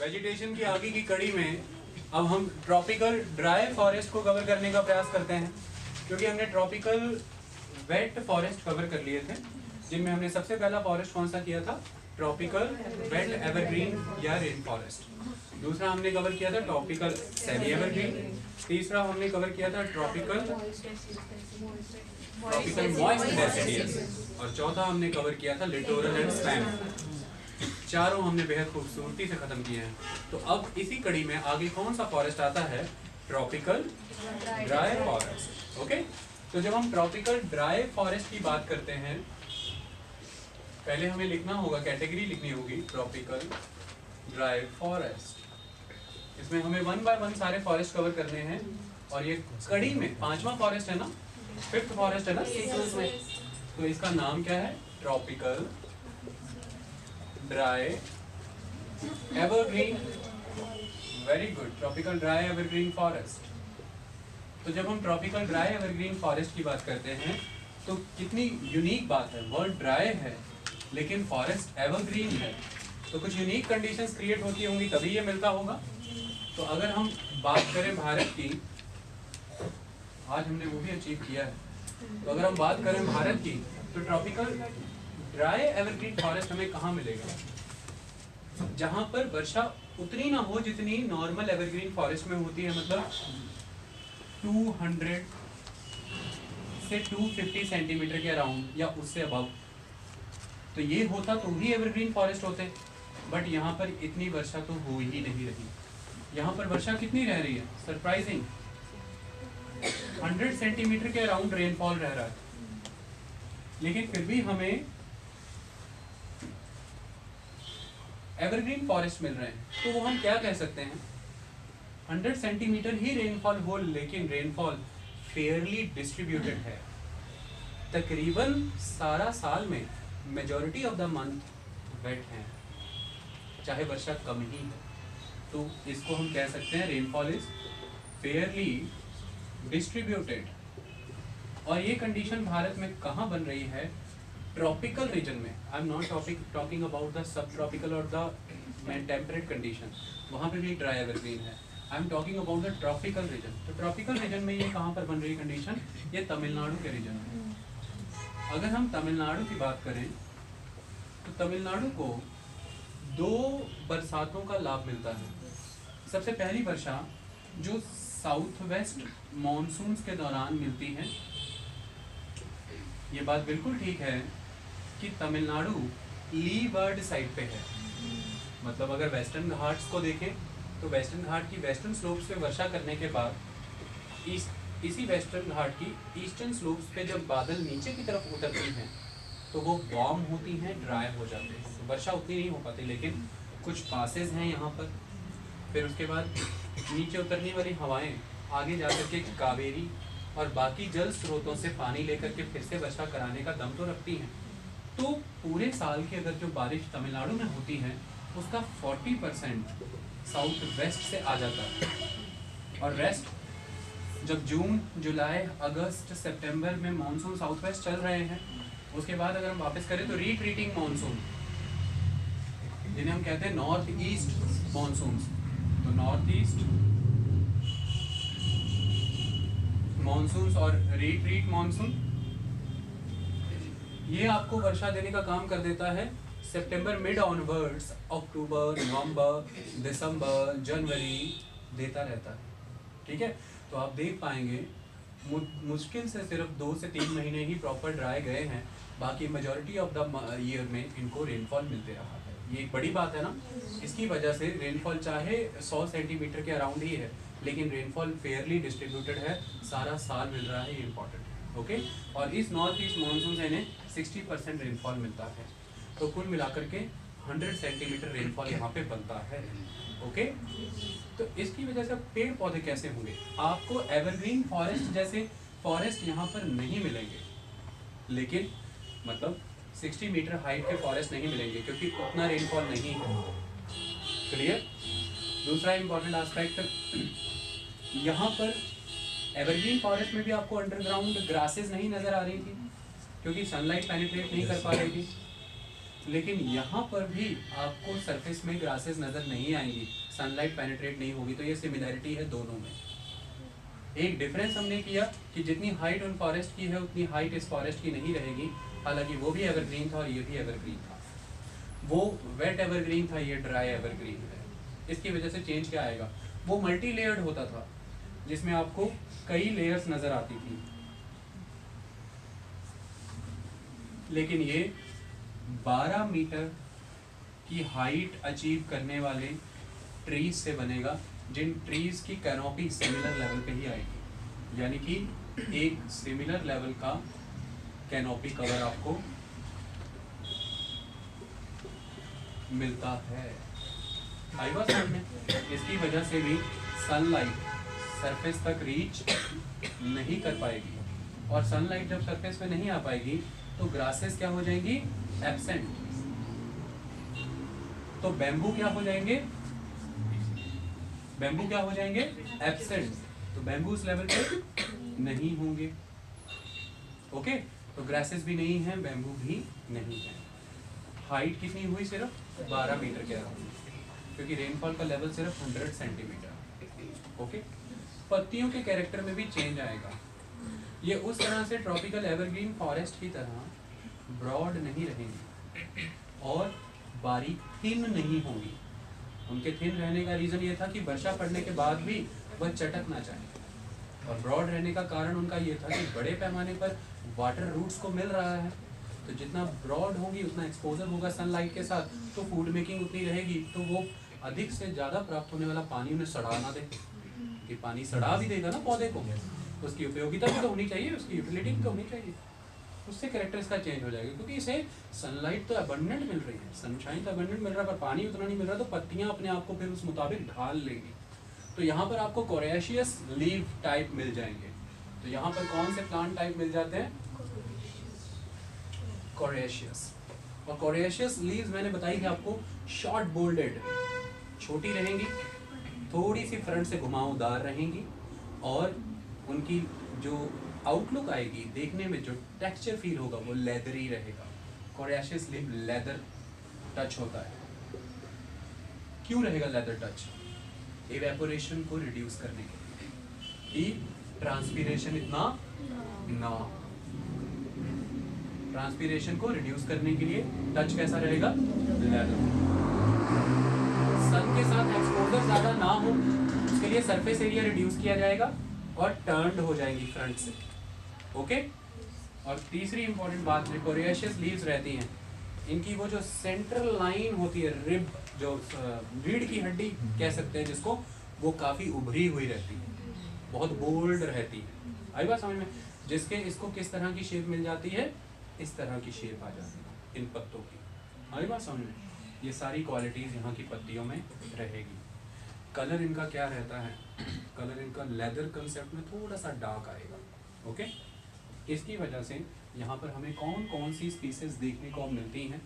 Vegetation की आगे की कड़ी में अब हम ट्रॉपिकल ड्राई फॉरेस्ट को कवर करने का प्रयास करते हैं, क्योंकि हमने ट्रॉपिकल वेट फॉरेस्ट कवर कर लिए थे, जिनमें हमने सबसे पहला फॉरेस्ट कौन सा किया था, ट्रॉपिकल वेट एवरग्रीन या रेन फॉरेस्ट। दूसरा हमने कवर किया था ट्रॉपिकल सेमी एवरग्रीन। तीसरा हमने कवर किया था ट्रॉपिकल मॉइस्ट डेसिडियस। और चौथा हमने कवर किया था लिटोरल एंड स्लैम। चारों हमने बेहद खूबसूरती से खत्म किए हैं। तो अब इसी कड़ी में आगे कौन सा फॉरेस्ट आता है, ट्रॉपिकल ड्राई फॉरेस्ट। ओके, तो जब हम ट्रॉपिकल ड्राई फॉरेस्ट की बात करते हैं, पहले हमें लिखना होगा, कैटेगरी लिखनी होगी ट्रॉपिकल ड्राई फॉरेस्ट। इसमें हमें 1 बाय 1 सारे फॉरेस्ट कवर करने हैं, और ये कड़ी में 5वां फॉरेस्ट है ना, 5th फॉरेस्ट है ना सीक्वेंस में, तो इसका नाम क्या है, tropical dry evergreen. Very good, tropical dry evergreen forest. तो जब हम ट्रॉपिकल ड्राई एवरग्रीन फॉरेस्ट की बात करते हैं, तो कितनी यूनिक बात है, वर्ड ड्राई है लेकिन फॉरेस्ट एवरग्रीन है, तो कुछ यूनिक कंडीशंस क्रिएट होती होंगी तभी ये मिलता होगा। तो अगर हम बात करें भारत की, आज हमने वो भी अचीव किया है, तो अगर हम बात करें भारत की, तो ट्रॉपिकल ड्राई एवरग्रीन फॉरेस्ट हमें कहाँ मिलेगा, जहां पर वर्षा उतनी ना हो जितनी नॉर्मल एवरग्रीन फॉरेस्ट में होती है, मतलब 200 से 250 सेंटीमीटर के अराउंड या उससे अबव। तो ये होता तो भी एवरग्रीन फॉरेस्ट होते, बट यहाँ पर इतनी वर्षा तो हो ही नहीं रही। यहाँ पर वर्षा कितनी रह रही है, सरप्राइजिंग 100 सेंटीमीटर के अराउंड रेनफॉल रह रहा है, लेकिन फिर भी हमें एवरग्रीन फॉरेस्ट मिल रहे हैं। तो वो हम क्या कह सकते हैं, 100 सेंटीमीटर ही रेनफॉल हो, लेकिन रेनफॉल फेयरली डिस्ट्रीब्यूटेड है। तकरीबन सारा साल में majority of the month wet है, चाहे वर्षा कम ही है, तो इसको हम कह सकते हैं रेनफॉल इज फेयरली डिस्ट्रीब्यूटेड। और ये कंडीशन भारत में कहाँ बन रही है, ट्रॉपिकल रीजन में। I am not talking about the sub tropical और द टेम्परेट कंडीशन, वहाँ पे भी ड्राई एवरग्रीन है। I am talking about the tropical region. तो ट्रॉपिकल रीजन में ये कहाँ पर बन रही कंडीशन, ये तमिलनाडु के रीजन में। अगर हम तमिलनाडु की बात करें, तो तमिलनाडु को 2 बरसातों का लाभ मिलता है। सबसे पहली वर्षा जो साउथ वेस्ट मॉनसून्स के दौरान मिलती है। ये बात बिल्कुल ठीक है कि तमिलनाडु लीवर्ड साइड पे है, मतलब अगर वेस्टर्न घाट्स को देखें, तो वेस्टर्न घाट की वेस्टर्न स्लोप्स पे वर्षा करने के बाद इसी वेस्टर्न घाट की ईस्टर्न स्लोप्स पे जब बादल नीचे की तरफ उतरती हैं, तो वो वार्म होती हैं, ड्राई हो जाते हैं, तो वर्षा उतनी नहीं हो पाती। लेकिन कुछ पासेस हैं यहाँ पर, फिर उसके बाद नीचे उतरने वाली हवाएं आगे जा कर के कावेरी और बाकी जल स्रोतों से पानी लेकर के फिर से वर्षा कराने का दम तो रखती हैं। तो पूरे साल की अगर जो बारिश तमिलनाडु में होती है, उसका 40% साउथ वेस्ट से आ जाता है, और रेस्ट जब जून, जुलाई, अगस्त, सितंबर में मानसून साउथ वेस्ट चल रहे हैं, उसके बाद अगर हम वापस करें तो रिट्रीटिंग मानसून, जिन्हें हम कहते हैं नॉर्थ ईस्ट मानसून, तो नॉर्थ ईस्ट मानसून और रिट्रीट मानसून, ये आपको वर्षा देने का काम कर देता है सितंबर मिड ऑनवर्ड्स, अक्टूबर, नवंबर, दिसंबर, जनवरी देता रहता है। ठीक है, तो आप देख पाएंगे मुश्किल से सिर्फ 2 से 3 महीने ही प्रॉपर ड्राई गए हैं, बाकी मेजॉरिटी ऑफ द ईयर में इनको रेनफॉल मिलते रहा है। ये एक बड़ी बात है ना, इसकी वजह से रेनफॉल चाहे 100 सेंटीमीटर के अराउंड ही है, लेकिन रेनफॉल फेयरली डिस्ट्रीब्यूटेड है, सारा साल मिल रहा है, ये इंपॉर्टेंट है। ओके, और इस नॉर्थ ईस्ट मानसून से इन्हें 60% रेनफॉल मिलता है, तो कुल मिलाकर के 100 सेंटीमीटर रेनफॉल यहाँ पे बनता है। ओके, तो इसकी वजह से पेड़ पौधे कैसे होंगे, आपको एवरग्रीन फॉरेस्ट जैसे फॉरेस्ट यहाँ पर नहीं मिलेंगे, लेकिन मतलब 60 मीटर हाइट के फॉरेस्ट नहीं मिलेंगे, क्योंकि उतना रेनफॉल नहीं है। क्लियर। दूसरा इंपॉर्टेंट एस्पेक्ट, यहाँ पर एवरग्रीन फॉरेस्ट में भी आपको अंडरग्राउंड ग्रासेस नहीं नजर आ रही थी, क्योंकि सनलाइट पेनिट्रेट नहीं कर पा रही थी। लेकिन यहाँ पर भी आपको सरफेस में ग्रासेस नज़र नहीं आएंगी, सनलाइट पेनिट्रेट नहीं होगी। तो ये सिमिलैरिटी है दोनों में। एक डिफरेंस हमने किया कि जितनी हाइट उन फॉरेस्ट की है उतनी हाइट इस फॉरेस्ट की नहीं रहेगी, हालांकि वो भी एवरग्रीन था और ये भी एवरग्रीन था। वो वेट एवरग्रीन था, ये ड्राई एवरग्रीन है। इसकी वजह से चेंज क्या आएगा, वो मल्टी लेयर्ड होता था जिसमें आपको कई लेयर्स नजर आती थी, लेकिन ये 12 मीटर की हाइट अचीव करने वाले ट्रीज से बनेगा, जिन ट्रीज की कैनोपी सिमिलर लेवल पे ही आएगी, यानी कि एक सिमिलर लेवल का कैनोपी कवर आपको मिलता है। आई बात समझ में? इसकी वजह से भी सनलाइट सरफेस तक रीच नहीं कर पाएगी, और सनलाइट जब सरफेस पे नहीं आ पाएगी तो ग्रासेस क्या हो जाएंगी, एब्सेंट। तो बैम्बू क्या हो जाएंगे, बैम्बू क्या हो जाएंगे, एब्सेंट। तो बैम्बू उस लेवल पे नहीं होंगे। ओके, तो ग्रासेस भी नहीं है, बैम्बू भी नहीं है। हाइट कितनी हुई, सिर्फ 12 मीटर के अराउंड, क्योंकि रेनफॉल का लेवल सिर्फ 100 सेंटीमीटर। ओके, पत्तियों के कैरेक्टर में भी चेंज आएगा। ये उस तरह से ट्रॉपिकल एवरग्रीन फॉरेस्ट की तरह ब्रॉड नहीं रहेंगी और बारीक थिन नहीं होंगी। उनके थिन रहने का रीज़न ये था कि वर्षा पड़ने के बाद भी वह चटक ना जाए, और ब्रॉड रहने का कारण उनका ये था कि बड़े पैमाने पर वाटर रूट्स को मिल रहा है, तो जितना ब्रॉड होंगी उतना एक्सपोजर होगा सनलाइट के साथ, तो फूड मेकिंग उतनी रहेगी, तो वो अधिक से ज़्यादा प्राप्त होने वाला पानी उन्हें सड़ा ना दे, कि पानी सड़ा भी देगा ना पौधे को, उसकी उपयोगिता भी तो होनी चाहिए, उसकी यूटिलिटी भी तो होनी चाहिए। उससे कैरेक्टर इसका चेंज हो जाएगा, क्योंकि इसे सनलाइट तो अबंडेंट मिल रही है, सनशाइन तो अबंडेंट मिल रहा है, पर पानी उतना नहीं मिल रहा, तो पत्तियां अपने आप को फिर उस मुताबिक ढाल लेंगी। तो यहाँ पर आपको कोरिएशियस लीव टाइप मिल जाएंगे। तो यहाँ पर कौन से प्लांट टाइप मिल जाते हैं, कोरिएशियस। और कोरिएशियस लीव्स मैंने बताई थी आपको, शॉर्ट बोल्डेड, छोटी रहेंगी, थोड़ी सी फ्रंट से घुमावदार रहेंगी, और उनकी जो आउटलुक आएगी, देखने में जो टेक्सचर फील होगा वो लेदरी रहेगा। कोरिएशियस लीव लेदर टच होता है। क्यों रहेगा लेदर टच, इवेपोरेशन को रिड्यूस करने के लिए, कि ट्रांसपीरेशन इतना ना, ट्रांसपीरेशन को रिड्यूस करने के लिए टच कैसा रहेगा, लेदर। सन के साथ एक्सपोजर ज्यादा ना हो उसके लिए सरफेस एरिया रिड्यूस किया जाएगा और टर्न्ड हो जाएंगी फ्रंट से। ओके, और तीसरी इंपॉर्टेंट बात है, कोरिएशियस लीव्स रहती हैं, इनकी वो जो सेंट्रल लाइन होती है, रिब, जो रीढ़ की हड्डी कह सकते हैं जिसको, वो काफ़ी उभरी हुई रहती है, बहुत बोल्ड रहती है। आई बात समझ में? जिसके इसको किस तरह की शेप मिल जाती है, इस तरह की शेप आ जाती है इन पत्तों की। आई बात समझ में? ये सारी क्वालिटीज़ यहाँ की पत्तियों में रहेगी। कलर इनका क्या रहता है, कलर इनका लेदर कंसेप्ट में थोड़ा सा डार्क आएगा। ओके, इसकी वजह से यहाँ पर हमें कौन कौन सी स्पीसीज देखने को मिलती हैं,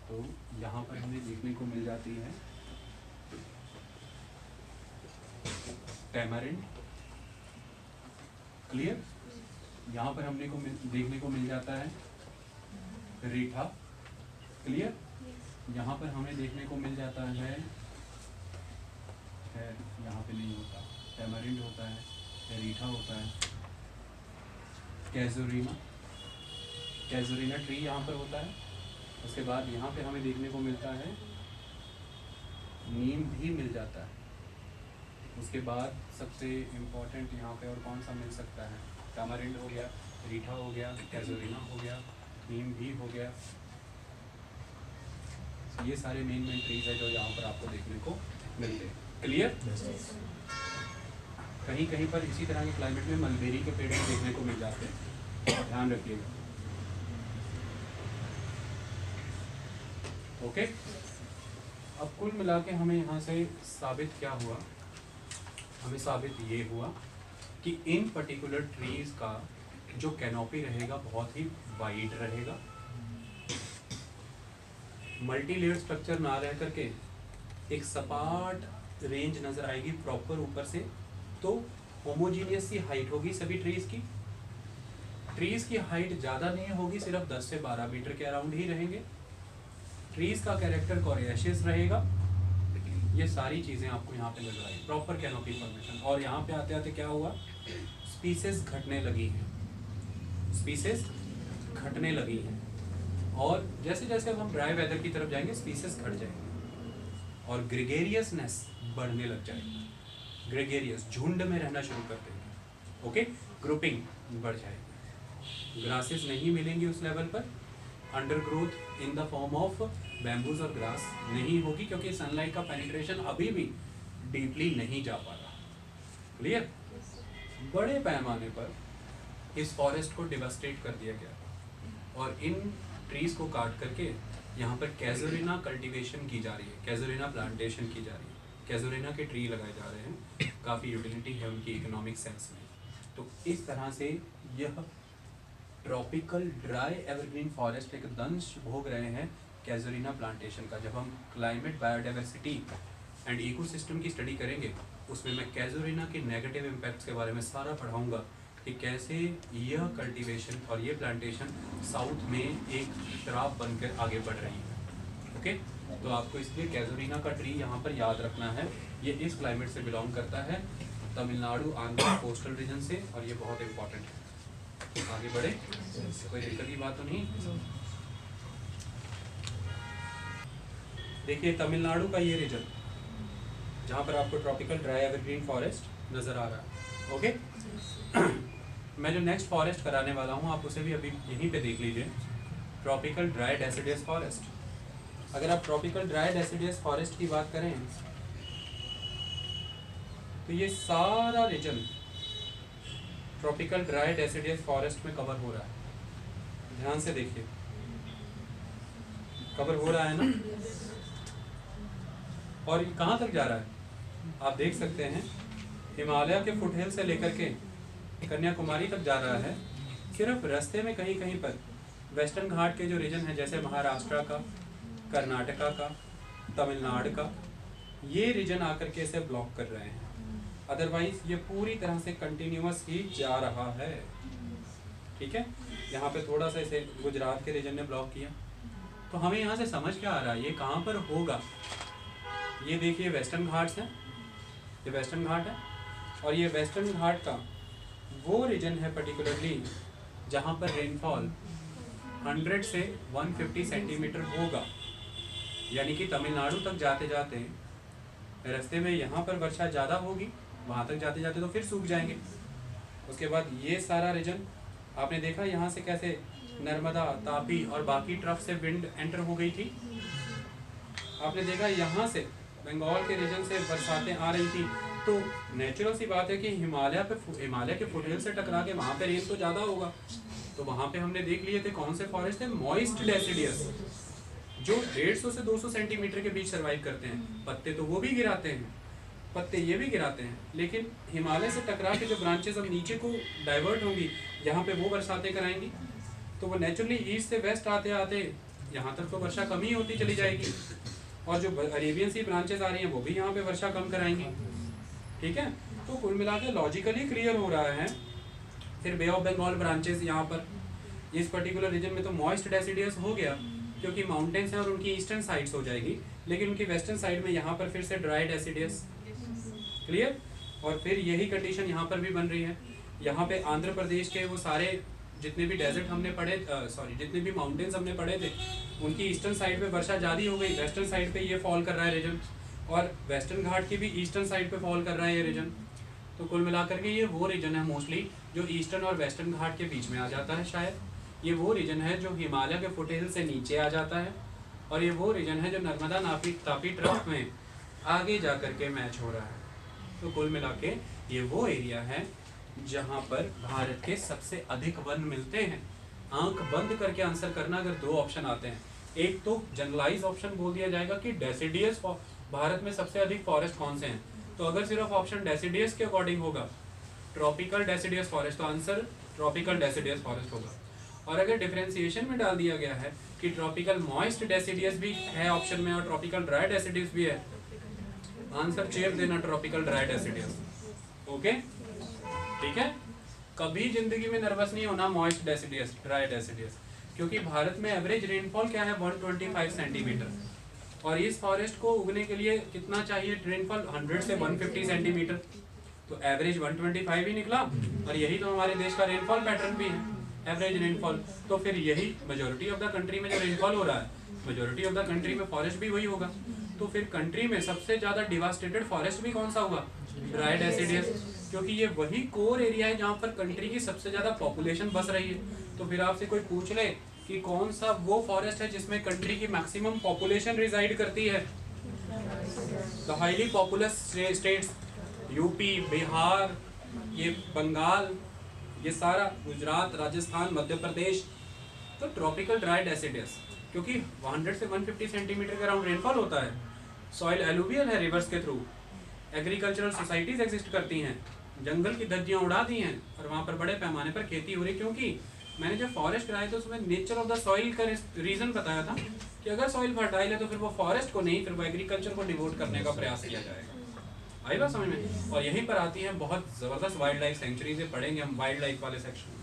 तो यहाँ पर हमें देखने को मिल जाती है टैमारिंड, क्लियर। यहाँ पर हमने को देखने को मिल जाता है रीठा, क्लियर। यहाँ पर हमें देखने को मिल जाता है यहाँ पे नहीं होता, टैमारिंड होता है, रीठा होता है, कैजुरीना, कैजुरीना ट्री यहाँ पर होता है। उसके बाद यहाँ पे हमें देखने को मिलता है नीम भी मिल जाता है। उसके बाद सबसे इम्पोर्टेंट यहाँ पे और कौन सा मिल सकता है, टैमारिंड हो गया, रीठा हो गया, कैजुरीना हो गया, नीम भी हो गया। ये सारे मेन ट्रीज है जो यहाँ पर आपको देखने को मिलते हैं, क्लियर। कहीं कहीं पर इसी तरह के क्लाइमेट में मलबेरी के पेड़ भी देखने को मिल जाते हैं, ध्यान रखिएगा। ओके, अब कुल मिला के हमें यहाँ से साबित क्या हुआ, हमें साबित ये हुआ कि इन पर्टिकुलर ट्रीज का जो कैनोपी रहेगा बहुत ही वाइड रहेगा, मल्टी लेयर स्ट्रक्चर ना रह करके एक सपाट रेंज नजर आएगी प्रॉपर ऊपर से, तो होमोजीनियस सी हाइट होगी सभी ट्रीज की। ट्रीज की हाइट ज़्यादा नहीं होगी, सिर्फ 10 से 12 मीटर के अराउंड ही रहेंगे। ट्रीज का कैरेक्टर कोरिएशियस रहेगा। ये सारी चीजें आपको यहाँ पे नजर आई, प्रॉपर कैनोपी फॉर्मेशन। और यहाँ पे आते आते क्या हुआ, स्पीसीज घटने लगी हैं, स्पीसीज घटने लगी हैं। और जैसे जैसे अब हम ड्राई वेदर की तरफ जाएंगे स्पीसीज घट जाएंगे और ग्रेगेरियसनेस बढ़ने लग जाएगी। ग्रेगेरियस, झुंड में रहना शुरू कर देंगे। ओके, ग्रुपिंग बढ़ जाएगी, ग्रासेस नहीं मिलेंगी उस लेवल पर, undergrowth in the form of bamboos और ग्रास नहीं होगी, क्योंकि सनलाइट का पेनिट्रेशन अभी भी डीपली नहीं जा पा रहा। क्लियर? बड़े पैमाने पर इस फॉरेस्ट को डिवास्टेट कर दिया गया और इन ट्रीज को काट करके यहाँ पर कैजुरिना कल्टीवेशन की जा रही है, कैजुरिना प्लांटेशन की जा रही है, कैजुरिना के ट्री लगाए जा रहे हैं। काफ़ी यूटिलिटी है उनकी इकोनॉमिक सेंस में। तो इस तरह से यह ट्रॉपिकल ड्राई एवरग्रीन फॉरेस्ट एक दंश भोग रहे हैं कैजुरिना प्लांटेशन का। जब हम क्लाइमेट, बायोडाइवर्सिटी एंड इकोसिस्टम की स्टडी करेंगे उसमें मैं कैजुरिना के नेगेटिव इम्पैक्ट्स के बारे में सारा पढ़ाऊंगा कि कैसे यह कल्टीवेशन और ये प्लांटेशन साउथ में एक शराब बनकर आगे बढ़ रही है। ओके, तो आपको इसलिए कैजुरिना का ट्री यहाँ पर याद रखना है। ये इस क्लाइमेट से बिलोंग करता है, तमिलनाडु, आंध्र कोस्टल रीजन से, और ये बहुत इम्पोर्टेंट है। आगे बढ़े, कोई दिक्कत की बात तो नहीं? देखिए तमिलनाडु का ये रीजन जहाँ पर आपको ट्रॉपिकल ड्राई एवरग्रीन फॉरेस्ट नज़र आ रहा है। ओके, मैं जो नेक्स्ट फॉरेस्ट कराने वाला हूँ आप उसे भी अभी यहीं पे देख लीजिए, ट्रॉपिकल ड्राई डेसिडियस फॉरेस्ट। अगर आप ट्रॉपिकल ड्राई डेसिडियस फॉरेस्ट की बात करें तो ये सारा region tropical dry deciduous forest में कवर हो रहा है। ध्यान से देखिए, कवर हो रहा है ना? और ये कहाँ तक जा रहा है आप देख सकते हैं, हिमालय के फुटहिल से लेकर के कन्याकुमारी तक जा रहा है। सिर्फ रास्ते में कहीं कहीं पर वेस्टर्न घाट के जो रीजन है, जैसे महाराष्ट्र का, कर्नाटका का, तमिलनाडु का, ये रीजन आकर के इसे ब्लॉक कर रहे हैं। अदरवाइज ये पूरी तरह से कंटिन्यूअस ही जा रहा है। ठीक है, यहाँ पे थोड़ा सा इसे गुजरात के रीजन ने ब्लॉक किया। तो हमें यहाँ से समझ क्या आ रहा है, ये कहाँ पर होगा? ये देखिए वेस्टर्न घाट्स हैं, ये वेस्टर्न घाट है, और ये वेस्टर्न घाट का वो रीजन है पर्टिकुलरली जहाँ पर रेनफॉल 100 से 150 सेंटीमीटर होगा। यानी कि तमिलनाडु तक जाते जाते रास्ते में यहाँ पर वर्षा ज़्यादा होगी, वहाँ तक जाते जाते तो फिर सूख जाएंगे। उसके बाद ये सारा रीजन आपने देखा यहाँ से कैसे नर्मदा, तापी और बाकी ट्रफ से विंड एंटर हो गई थी। आपने देखा यहाँ से बंगाल के रीजन से बरसातें आ रही थी। तो नेचुरल सी बात है कि हिमालय के फुटहिल से टकरा के वहाँ पे रेन तो ज़्यादा होगा। तो वहाँ पे हमने देख लिए थे कौन से फॉरेस्ट थे, मॉइस्ट डेसिडियस, जो 150 से 200 सेंटीमीटर के बीच सर्वाइव करते हैं। पत्ते तो वो भी गिराते हैं, पत्ते ये भी गिराते हैं, लेकिन हिमालय से टकरा के जो ब्रांचेस अब नीचे को डाइवर्ट होंगी, यहाँ पे वो बरसातें कराएंगी। तो वो नेचुरली ईस्ट से वेस्ट आते आते यहाँ तक तो वर्षा कम ही होती चली जाएगी, और जो अरेबियन सी ब्रांचेस आ रही हैं वो भी यहाँ पे वर्षा कम कराएंगी। ठीक है, तो कुल मिला के लॉजिकली क्लियर हो रहा है। फिर बे ऑफ बंगाल ब्रांचेस यहाँ पर इस पर्टिकुलर रीजन में तो मॉइस्ट डेसिडियस हो गया, क्योंकि माउंटेन्स हैं और उनकी ईस्टर्न साइड्स हो जाएगी, लेकिन उनकी वेस्टर्न साइड में यहाँ पर फिर से ड्राई डेसिडियस। क्लियर? और फिर यही कंडीशन यहाँ पर भी बन रही है। यहाँ पे आंध्र प्रदेश के वो सारे जितने भी डेजर्ट हमने पढ़े, जितने भी माउंटेन्स हमने पढ़े थे, उनकी ईस्टर्न साइड पे वर्षा ज़्यादा हो गई, वेस्टर्न साइड पे ये फॉल कर रहा है रीजन, और वेस्टर्न घाट की भी ईस्टर्न साइड पे फॉल कर रहा है ये रीजन। तो कुल मिलाकर के ये वो रीजन है मोस्टली जो ईस्टर्न और वेस्टर्न घाट के बीच में आ जाता है। शायद ये वो रीजन है जो हिमालय के फुटहिल से नीचे आ जाता है, और ये वो रीजन है जो नर्मदा तापी ट्रफ में आगे जा कर के मैच हो रहा है। तो कुल मिला के ये वो एरिया है जहाँ पर भारत के सबसे अधिक वन मिलते हैं। आंख बंद करके आंसर करना अगर दो ऑप्शन आते हैं, एक तो जनरलाइज ऑप्शन बोल दिया जाएगा कि डेसिडियस भारत में सबसे अधिक फॉरेस्ट कौन से हैं, तो अगर सिर्फ ऑप्शन डेसिडियस के अकॉर्डिंग होगा ट्रॉपिकल डेसिडियस फॉरेस्ट, तो आंसर ट्रॉपिकल डेसिडियस फॉरेस्ट होगा। और अगर डिफरेंशिएशन में डाल दिया गया है कि ट्रॉपिकल मॉइस्ट डेसिडियस भी है ऑप्शन में और ट्रॉपिकल ड्राई डेसिडियस भी है, आंसर चेप देना ट्रॉपिकल ड्राई डेसिडियस। ओके, ठीक है? कभी जिंदगी में नर्वस नहीं होना मॉइस्ट डेसिडियस, ड्राई डेसिडियस, क्योंकि भारत में एवरेज रेनफॉल क्या है 125 सेंटीमीटर, और इस फॉरेस्ट को उगने के लिए कितना चाहिए रेनफॉल 100 से 150 सेंटीमीटर, तो एवरेज 125 ही निकला, और यही तो हमारे देश का रेनफॉल पैटर्न भी है, एवरेज रेनफॉल। तो फिर यही मेजोरिटी ऑफ द कंट्री में जो रेनफॉल हो रहा है, मेजोरिटी ऑफ द कंट्री में फॉरेस्ट भी वही होगा। तो फिर कंट्री में सबसे ज्यादा डिवास्टेटेड फॉरेस्ट भी कौन सा हुआ, ड्राई डेसिडियस, क्योंकि ये वही कोर एरिया है जहाँ पर कंट्री की सबसे ज्यादा पॉपुलेशन बस रही है। तो फिर आपसे कोई पूछ ले कि कौन सा वो फॉरेस्ट है जिसमें कंट्री की मैक्सिमम पॉपुलेशन रिजाइड करती है, तो highly populace states UP, Bihar, ये बंगाल, ये सारा गुजरात, राजस्थान, मध्य प्रदेश, तो ट्रॉपिकल ड्राई डेसिडियस, क्योंकि 100 से 150 सेंटीमीटर के अराउंड रेनफॉल होता है, सॉइल एलुवियल है रिवर्स के थ्रू, एग्रीकल्चरल सोसाइटीज एग्जिस्ट करती हैं, जंगल की धज्जियां उड़ा दी हैं, और वहाँ पर बड़े पैमाने पर खेती हो रही। क्योंकि मैंने जब फॉरेस्ट कराया तो उसमें नेचर ऑफ द सॉइल का रीजन बताया था कि अगर सॉइल फर्टाइल है तो फिर वो फॉरेस्ट को नहीं, फिर वो एग्रीकल्चर को डिवोट करने का प्रयास किया जाएगा। आई बात समझ में? और यहीं पर आती है बहुत जबरदस्त वाइल्ड लाइफ सेंचुरीज, पढ़ेंगे हम वाइल्ड लाइफ वाले सेक्शन में,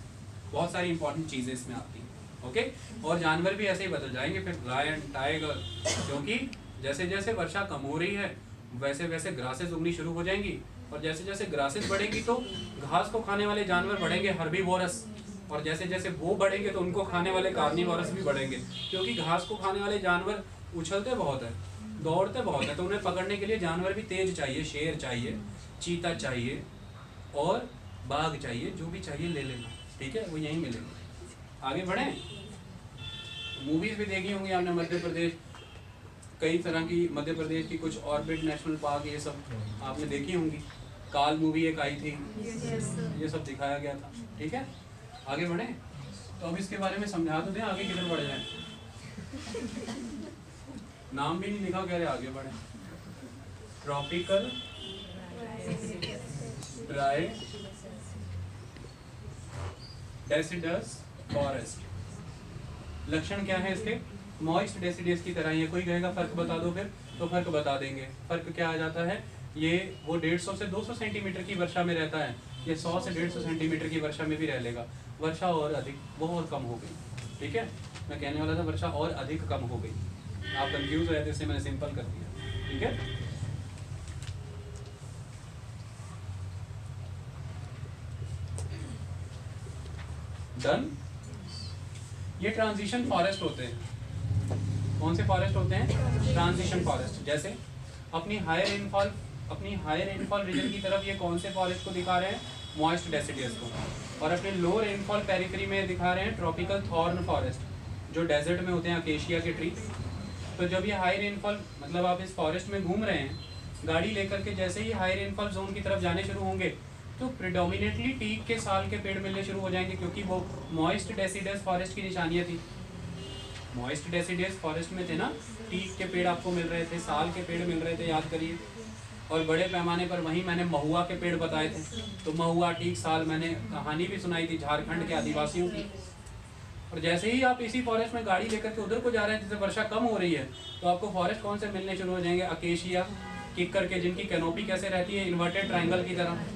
बहुत सारी इंपॉर्टेंट चीजें इसमें आती हैं। ओके, और जानवर भी ऐसे ही बदल जाएंगे फिर, लायन, टाइगर, क्योंकि जैसे जैसे वर्षा कम हो रही है वैसे वैसे ग्रासेस उगनी शुरू हो जाएंगी, और जैसे जैसे ग्रासेस बढ़ेंगी तो घास को खाने वाले जानवर बढ़ेंगे, हर्बीवोरस, और जैसे जैसे वो बढ़ेंगे तो उनको खाने वाले कार्निवोरस भी बढ़ेंगे, क्योंकि घास को खाने वाले जानवर उछलते बहुत है, दौड़ते बहुत है, तो उन्हें पकड़ने के लिए जानवर भी तेज चाहिए, शेर चाहिए, चीता चाहिए और बाघ चाहिए, जो भी चाहिए ले लेना, ठीक है, वो यहीं मिलेंगे। आगे बढ़े, मूवीज भी देखी होंगी आपने, मध्य प्रदेश, कई तरह की मध्य प्रदेश की कुछ ऑर्बिट नेशनल पार्क, ये सब आपने देखी होंगी, काल मूवी एक आई थी, ये सब दिखाया गया था, ठीक है। आगे बढ़े, तो अब इसके बारे में समझा तो दें, आगे किधर बढ़ जाए, नाम भी नहीं लिखा, कह रहे आगे बढ़े। ट्रॉपिकल ड्राई डेसिडस फॉरेस्ट, लक्षण क्या है इसके, मॉइस्ट डेसिडियस की तरह। ये कोई कहेगा फर्क बता दो, फिर तो फर्क बता देंगे। फर्क क्या आ जाता है, ये वो 150 से 200 सेंटीमीटर की वर्षा में रहता है, ये 100 से 150 सेंटीमीटर की वर्षा में भी रह लेगा। वर्षा और अधिक, वो और कम हो गई, ठीक है, मैं कहने वाला था वर्षा और अधिक कम हो गई, आप कंफ्यूज हो जाते, इससे मैंने सिंपल कर दिया, ठीक है। डन। ये ट्रांजिशन फॉरेस्ट होते हैं, कौन से फॉरेस्ट होते हैं, ट्रांजिशन फॉरेस्ट। जैसे अपनी हाई रेनफॉल रीजन की तरफ ये कौन से फॉरेस्ट को दिखा रहे हैं, मॉइस्ट डेसिडियस को, और अपने लो रेनफॉल पेरिफेरी में दिखा रहे हैं ट्रॉपिकल थॉर्न फॉरेस्ट, जो डेजर्ट में होते हैं, अकेशिया के ट्री। तो जब ये हाई रेनफॉल, मतलब आप इस फॉरेस्ट में घूम रहे हैं गाड़ी लेकर के, जैसे ही हाई रेनफॉल जोन की तरफ जाने शुरू होंगे तो प्रिडोमिनेटली टीक के साल के पेड़ मिलने शुरू हो जाएंगे, क्योंकि वो मॉइस्ट डेसिडियस फॉरेस्ट की निशानियाँ थी। मॉइस्ट डेसिडियस फॉरेस्ट में थे ना, टीक के पेड़ आपको मिल रहे थे, साल के पेड़ मिल रहे थे, याद करिए। और बड़े पैमाने पर वहीं मैंने महुआ के पेड़ बताए थे, तो महुआ, टीक, साल, मैंने कहानी भी सुनाई थी झारखंड के आदिवासियों की। और जैसे ही आप इसी फॉरेस्ट में गाड़ी लेकर के उधर को जा रहे हैं, जैसे वर्षा कम हो रही है, तो आपको फॉरेस्ट कौन से मिलने शुरू हो जाएंगे, अकेशिया, किक्कर के, जिनकी कैनोपी कैसे रहती है, इन्वर्टेड ट्राइंगल की तरह,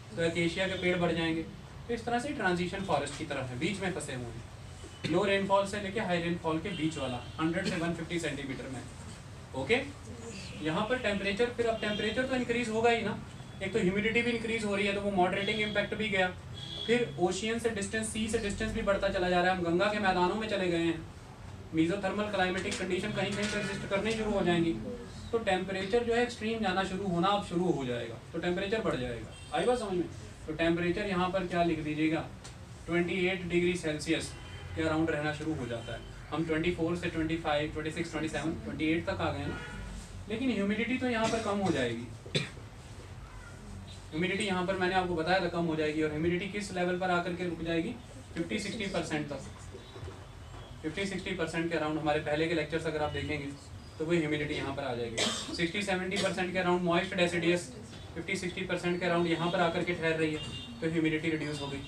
तो अकेशिया के पेड़ बढ़ जाएंगे। तो इस तरह से ट्रांजिशन फॉरेस्ट की तरफ है, बीच में फंसे हुए हैं, लो रेनफॉल से लेके हाई रेनफॉल के बीच वाला, 100 से 150 सेंटीमीटर में। ओके, यहाँ पर टेम्परेचर, फिर अब टेम्परेचर तो इंक्रीज होगा ही ना, एक तो ह्यूमिडिटी भी इंक्रीज हो रही है, तो वो मॉडरेटिंग इम्पैक्ट भी गया। फिर ओशियन से डिस्टेंस, सी से डिस्टेंस भी बढ़ता चला जा रहा है, हम गंगा के मैदानों में चले गए हैं, मीजोथर्मल क्लाइमेटिक कंडीशन कहीं कहीं पर एग्जिस्ट करनी शुरू हो जाएंगी, तो टेम्परेचर जो है एक्सट्रीम जाना शुरू हो जाएगा, तो टेम्परेचर बढ़ जाएगा। आई बात समझ में? तो टेम्परेचर यहाँ पर क्या लिख दीजिएगा, 28 डिग्री सेल्सियस के अराउंड रहना शुरू हो जाता है। हम 24 से 25, 26, 27, 28 तक आ गए ना, लेकिन ह्यूमिडिटी तो यहाँ पर कम हो जाएगी। ह्यूमिडिटी यहाँ पर मैंने आपको बताया था कम हो जाएगी, और ह्यूमिडिटी किस लेवल पर आकर के रुक जाएगी, 50-60% तक। 50-60% के अराउंड, हमारे पहले के लेक्चर्स अगर आप देखेंगे तो वो ह्यूमिडिटी यहाँ पर आ जाएगी। 60-70% के अराउंड मॉइस्ट डेसिडियस, 50-60% के अराउंड यहाँ पर आकर के ठहर रही है, तो ह्यूमिडिटी रिड्यूस हो गई।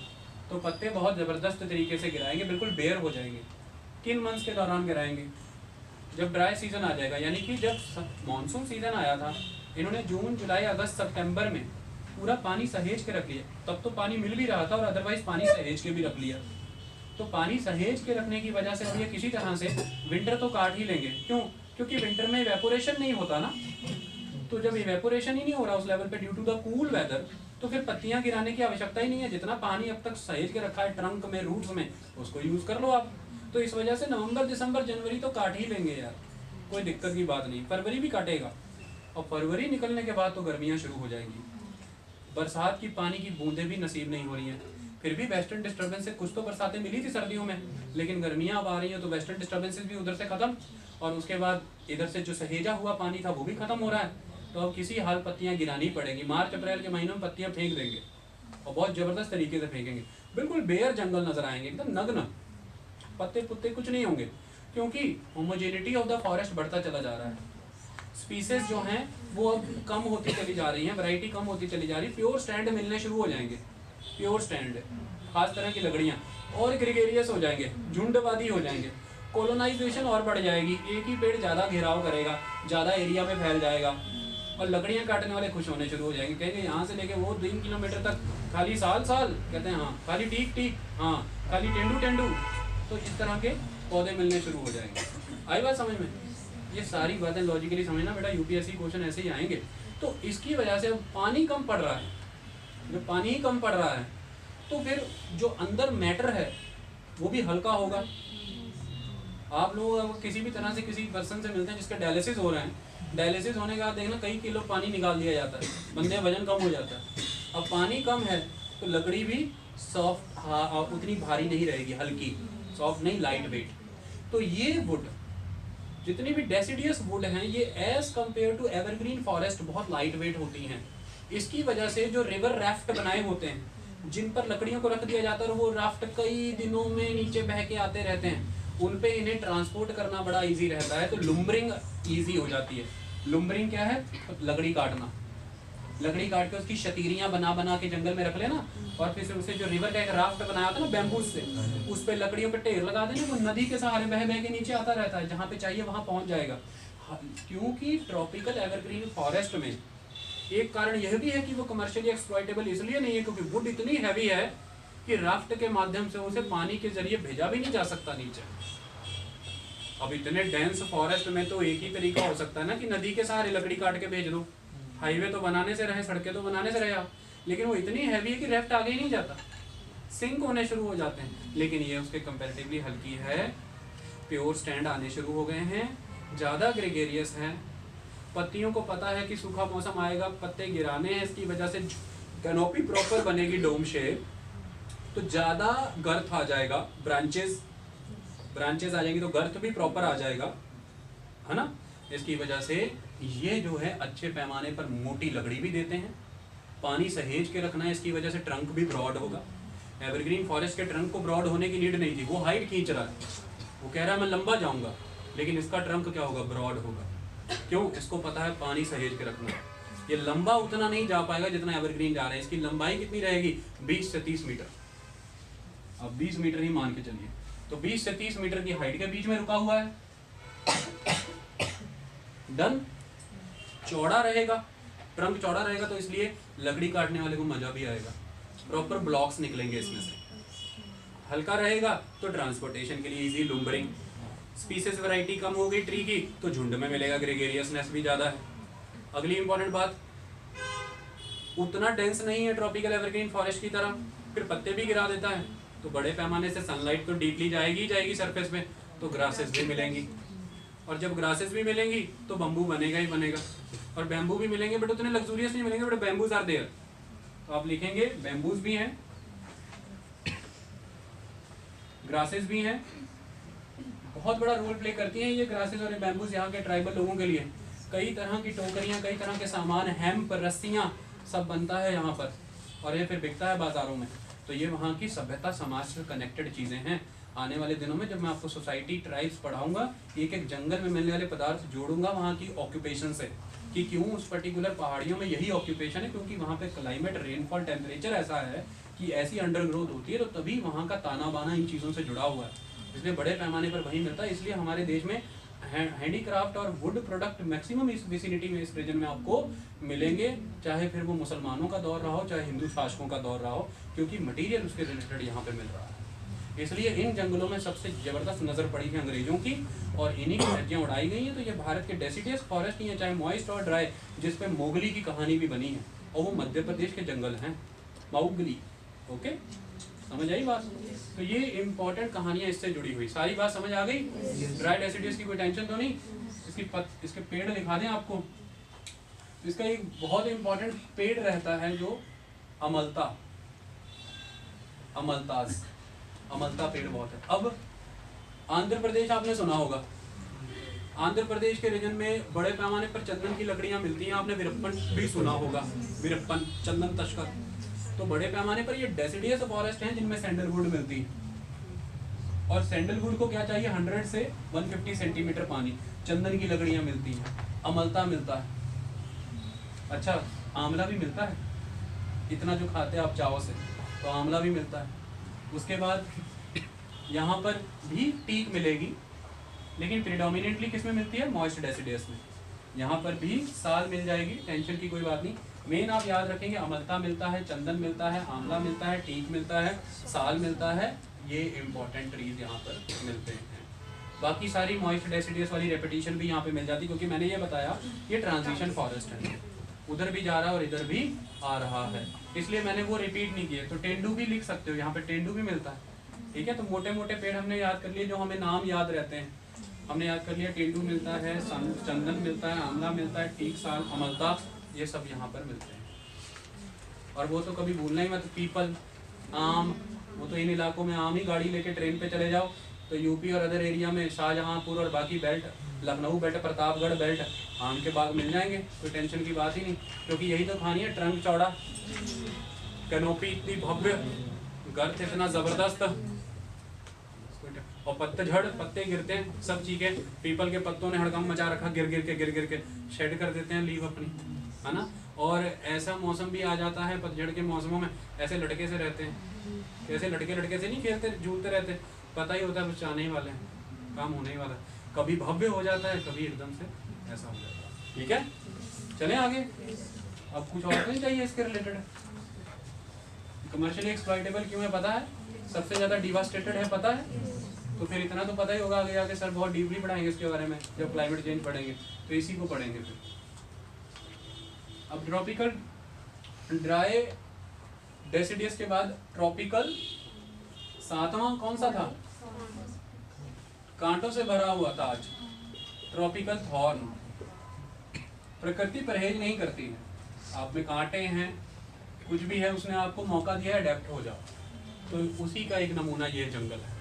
तो पत्ते बहुत ज़बरदस्त तरीके से गिराएंगे, बिल्कुल बेयर हो जाएंगे। किन मंथ्स के दौरान गिराएंगे, जब ड्राई सीजन आ जाएगा, यानी कि जब मानसून सीजन आया था, इन्होंने जून, जुलाई, अगस्त, सितंबर में पूरा पानी सहेज के रख लिया, तब तो पानी मिल भी रहा था, और अदरवाइज पानी सहेज के भी रख लिया। तो पानी सहेज के रखने की वजह से हम ये किसी तरह से विंटर तो काट ही लेंगे। क्यों? क्योंकि विंटर में इवेपोरेशन नहीं होता ना, तो जब इवेपोरेशन ही नहीं हो रहा उस लेवल पे due to the cool weather, तो फिर पत्तियां गिराने की आवश्यकता ही नहीं है। जितना पानी अब तक सहेज के रखा है ट्रंक में, रूट्स में, उसको यूज कर लो आप। तो इस वजह से नवंबर, दिसंबर, जनवरी तो काट ही लेंगे यार, कोई दिक्कत की बात नहीं। फरवरी भी काटेगा, और फरवरी निकलने के बाद तो गर्मियां शुरू हो जाएंगी। बरसात की पानी की बूंदें भी नसीब नहीं हो रही हैं। फिर भी वेस्टर्न डिस्टर्बेंस से कुछ तो बरसातें मिली थी सर्दियों में, लेकिन गर्मियां अब आ रही हैं तो वेस्टर्न डिस्टर्बेंसेस भी उधर से खत्म, और उसके बाद इधर से जो सहेजा हुआ पानी था वो भी खत्म हो रहा है। तो अब किसी हाल पत्तियां गिरानी पड़ेगी। मार्च अप्रैल के महीनों में पत्तियां फेंक देंगे, और बहुत जबरदस्त तरीके से फेंकेंगे। बिल्कुल बेयर जंगल नजर आएंगे, एकदम नग्न, पत्ते पुत्ते कुछ नहीं होंगे, क्योंकि होमोजेनिटी ऑफ द फॉरेस्ट बढ़ता चला जा रहा है। स्पीसीज जो हैं वो अब कम होती चली जा रही हैं, वैरायटी कम होती चली जा रही है। प्योर स्टैंड मिलने शुरू हो जाएंगे, प्योर स्टैंड, खास तरह की लकड़ियाँ, और ग्रेगेरियस हो जाएंगे, झुंडवादी हो जाएंगे। कोलोनाइजेशन और बढ़ जाएगी, एक ही पेड़ ज़्यादा घेराव करेगा, ज़्यादा एरिया में फैल जाएगा, और लकड़ियाँ काटने वाले खुश होने शुरू हो जाएंगे। कहेंगे यहाँ से लेके वो 3 किलोमीटर तक खाली साल साल, कहते हैं हाँ, खाली टीक टीक, हाँ खाली टेंडू टेंडू। तो इस तरह के पौधे मिलने शुरू हो जाएंगे। आई बात समझ में? ये सारी बातें लॉजिकली समझना बेटा, यूपीएससी क्वेश्चन ऐसे ही आएंगे। तो इसकी वजह से पानी कम पड़ रहा है, जब पानी ही कम पड़ रहा है तो फिर जो अंदर मैटर है वो भी हल्का होगा। आप लोग अगर किसी भी तरह से किसी पर्सन से मिलते हैं जिसके डायलिसिस हो रहे हैं, डायलिसिस होने के बाद देखना कई किलो पानी निकाल दिया जाता है, बंदे वजन कम हो जाता है। अब पानी कम है तो लकड़ी भी सॉफ्ट, हाँ उतनी भारी नहीं रहेगी, हल्की, सॉफ्ट नहीं, लाइट वेट। तो ये वुड, जितनी भी डेसिडियस वुड हैं, ये as compare to evergreen forest बहुत लाइट वेट होती हैं। इसकी वजह से जो रिवर राफ्ट बनाए होते हैं, जिन पर लकड़ियों को रख दिया जाता है और वो राफ्ट कई दिनों में नीचे बह के आते रहते हैं, उन पे इन्हें ट्रांसपोर्ट करना बड़ा इजी रहता है, तो लुम्बरिंग इजी हो जाती है। लुम्बरिंग क्या है? लकड़ी काटना, लकड़ी काट के उसकी शतीरियां बना बना के जंगल में रख लेना, और फिर उसे जो रिवर का एक राफ्ट बनाया था ना बैम्बूज से, उस पे लकड़ियों पे ढेर लगा देना, वो नदी के सहारे बह बह के नीचे आता रहता है, जहाँ पे चाहिए वहां पहुंच जाएगा। क्योंकि ट्रॉपिकल एवरग्रीन फॉरेस्ट में एक कारण यह भी है कि वो कमर्शियली एक्सप्लॉइटेबल इसलिए नहीं है क्योंकि वुड इतनी हैवी है कि राफ्ट के माध्यम से उसे पानी के जरिए भेजा भी नहीं जा सकता नीचे। अब इतने डेंस फॉरेस्ट में तो एक ही तरीका हो सकता है ना कि नदी के सहारे लकड़ी काट के भेज दो। हाईवे तो बनाने से रहे, सड़कें तो बनाने से रहे आप, लेकिन वो इतनी हैवी है कि राफ्ट आगे ही नहीं जाता, सिंक होने शुरू हो जाते हैं। लेकिन ये उसके कंपैरेटिवली हल्की है, प्योर स्टैंड आने शुरू हो गए हैं, ज़्यादा ग्रेगेरियस है, पत्तियों को पता है कि सूखा मौसम आएगा, पत्ते गिराने हैं, इसकी वजह से कैनोपी प्रॉपर बनेगी डोम शेप, तो ज़्यादा गर्थ आ जाएगा, ब्रांचेस आ जाएंगी तो गर्थ भी प्रॉपर आ जाएगा, है ना। इसकी वजह से ये जो है अच्छे पैमाने पर मोटी लकड़ी भी देते हैं। पानी सहेज के रखना है, इसकी वजह से ट्रंक भी ब्रॉड होगा। एवरग्रीन फॉरेस्ट के ट्रंक को ब्रॉड होने की नीड नहीं थी, वो हाइट खींच रहा है, वो कह रहा है मैं लंबा जाऊंगा, लेकिन इसका ट्रंक क्या होगा? ब्रॉड होगा। क्यों? इसको पता है पानी सहेज के रखना। ये लंबा उतना नहीं जा पाएगा जितना एवरग्रीन जा रहा है। इसकी लंबाई कितनी रहेगी? 20 से 30 मीटर। अब 20 मीटर ही मान के चलिए, तो 20 से 30 मीटर की हाइट के बीच में रुका हुआ है, डन। चौड़ा रहेगा, ट्रंक चौड़ा रहेगा, तो इसलिए लकड़ी काटने वाले को मजा भी आएगा, प्रॉपर ब्लॉक्स निकलेंगे इसमें से। हल्का रहेगा तो ट्रांसपोर्टेशन के लिए इजी, लुम्बरिंग। स्पीसीज वैरायटी कम हो गई ट्री की तो झुंड में मिलेगा, ग्रेगेरियसनेस भी ज़्यादा है। अगली इंपॉर्टेंट बात, उतना डेंस नहीं है ट्रॉपिकल एवरग्रीन फॉरेस्ट की तरह, फिर पत्ते भी गिरा देता है, तो बड़े पैमाने से सनलाइट तो डीपली जाएगी जाएगी सरफेस में, तो ग्रासेस भी मिलेंगी, और जब ग्रासेस भी मिलेंगी तो बम्बू बनेगा ही बनेगा। और बैम्बू भी मिलेंगे बट उतने लग्जूरियस नहीं मिलेंगे, बट बैम्बूज आर देयर, तो आप लिखेंगे बैम्बूज भी हैं, ग्रासेस भी हैं। बहुत बड़ा रोल प्ले करती हैं ये ग्रासेस और बैम्बूज यहाँ के ट्राइबल लोगों के लिए। कई तरह की टोकरियाँ, कई तरह के सामान, हेम्प, रस्सियाँ, सब बनता है यहाँ पर, और ये फिर बिकता है बाजारों में। तो ये वहाँ की सभ्यता, समाज से कनेक्टेड चीज़ें हैं। आने वाले दिनों में जब मैं आपको सोसाइटी, ट्राइब्स पढ़ाऊंगा, एक एक जंगल में मिलने वाले पदार्थ जोड़ूंगा वहाँ की ऑक्यूपेशन से, कि क्यों उस पर्टिकुलर पहाड़ियों में यही ऑक्यूपेशन है, क्योंकि वहाँ पे क्लाइमेट, रेनफॉल, टेम्परेचर ऐसा है कि ऐसी अंडरग्रोथ होती है, तो तभी वहाँ का ताना बाना इन चीज़ों से जुड़ा हुआ है, इसलिए बड़े पैमाने पर वहीं मिलता है। इसलिए हमारे देश में हैंडीक्राफ्ट और वुड प्रोडक्ट मैक्सिमम इस विसिनिटी में, इस रीजन में आपको मिलेंगे, चाहे फिर वो मुसलमानों का दौर रहा हो, चाहे हिंदू शासकों का दौर रहा हो, क्योंकि मटेरियल उसके रिलेटेड यहाँ पे मिल रहा है। इसलिए इन जंगलों में सबसे जबरदस्त नजर पड़ी है अंग्रेजों की और इन्हीं की धज्जियां उड़ाई गई हैं। तो ये भारत के डेसिडियस फॉरेस्ट ही है, चाहे मॉइस्ट और ड्राई, जिसपे मोगली की कहानी भी बनी है और वो मध्य प्रदेश के जंगल हैं, मोगली। ओके, समझ आई बात? तो ये इंपॉर्टेंट कहानियां इससे जुड़ी हुई, सारी बात समझ आ गई? ड्राई डेसिडियस की कोई टेंशन तो नहीं? इसके पेड़ दिखा दें आपको। तो इसका एक बहुत इंपॉर्टेंट पेड़ रहता है जो अमलता, अमलता पेड़ बहुत है। अब आंध्र प्रदेश आपने सुना होगा, आंध्र प्रदेश के रीजन में बड़े पैमाने पर चंदन की लकड़ियां मिलती हैं। आपने वीरप्पन भी सुना होगा, वीरप्पन चंदन तस्कर। तो बड़े पैमाने पर ये डेसिडियस फॉरेस्ट हैं जिनमें सैंडलवुड मिलती है। और सैंडलवुड को क्या चाहिए? 100 से 150 सेंटीमीटर पानी। चंदन की लकड़ियां मिलती हैं, अमलता मिलता है, अच्छा आंवला भी मिलता है, इतना जो खाते हैं आप चाव से, तो आंवला भी मिलता है। उसके बाद यहाँ पर भी टीक मिलेगी, लेकिन प्रिडोमिनेटली किस में मिलती है? मॉइस्ट डेसिडियस में। यहाँ पर भी साल मिल जाएगी, टेंशन की कोई बात नहीं। मेन आप याद रखेंगे, अमलता मिलता है, चंदन मिलता है, आंवला मिलता है, टीक मिलता है, साल मिलता है, ये इंपॉर्टेंट ट्रीज यहाँ पर मिलते हैं। बाकी सारी मॉइस्ट डेसिडियस वाली रेपिटेशन भी यहाँ पे मिल जाती, क्योंकि मैंने ये बताया ये ट्रांजिशन फॉरेस्ट है, उधर भी जा रहा है और इधर भी आ रहा है, इसलिए मैंने वो रिपीट नहीं किए। तो तेंदू भी लिख सकते हो, यहाँ पे तेंदू भी मिलता है, ठीक है। तो मोटे मोटे पेड़ हमने याद कर लिए, जो हमें नाम याद रहते हैं हमने याद कर लिया। तेंदू मिलता है, चंदन मिलता है, आंवला मिलता है, टीक, साल, अमलता, ये सब यहाँ पर मिलते हैं। और वो तो कभी भूलना ही मत, पीपल, आम, वो तो इन इलाकों में आम ही गाड़ी लेके ट्रेन पे चले जाओ तो यूपी और अदर एरिया में शाहजहांपुर और बाकी belt, Lucknow belt, Pratapgarh belt, आम के बाग मिल जाएंगे, कोई टेंशन की बात ही नहीं। क्योंकि यही तो कहानी है, ट्रंक चौड़ा, कैनोपी इतनी भव्य, गर्थ इतना जबरदस्त, और पत्तेझड़, पत्ते गिरते हैं, सब चीजें, पीपल के पत्तों ने हड़कंप मचा रखा, गिर गिर के शेड कर देते हैं लीव अपनी, है ना। और ऐसा मौसम भी आ जाता है पतझड़ के मौसमों में, ऐसे लटके से रहते हैं, ऐसे लटके से नहीं खेलते, झूलते रहते, पता ही होता है कुछ आने ही वाले हैं, काम होने ही वाला है। कभी भव्य हो जाता है, कभी एकदम से ऐसा हो जाता है, ठीक है। चलें आगे, अब कुछ और नहीं चाहिए इसके रिलेटेड। कमर्शियली एक्सप्लॉइटेबल क्यों है पता है? सबसे ज्यादा डिवास्टेटेड है पता है? तो फिर इतना तो पता ही होगा, आगे जाके सर बहुत डीपली पढ़ाएंगे इसके बारे में, जब क्लाइमेट चेंज पढ़ेंगे तो इसी को पढ़ेंगे फिर। अब ट्रॉपिकल ड्राई डेसिडियस के बाद ट्रॉपिकल 7वां कौन सा था? कांटों से भरा हुआ था आज, ट्रॉपिकल थॉर्न। प्रकृति परहेज नहीं करती है, आप में कांटे हैं, कुछ भी है, उसने आपको मौका दिया है अडेप्ट हो जाओ, तो उसी का एक नमूना ये जंगल है।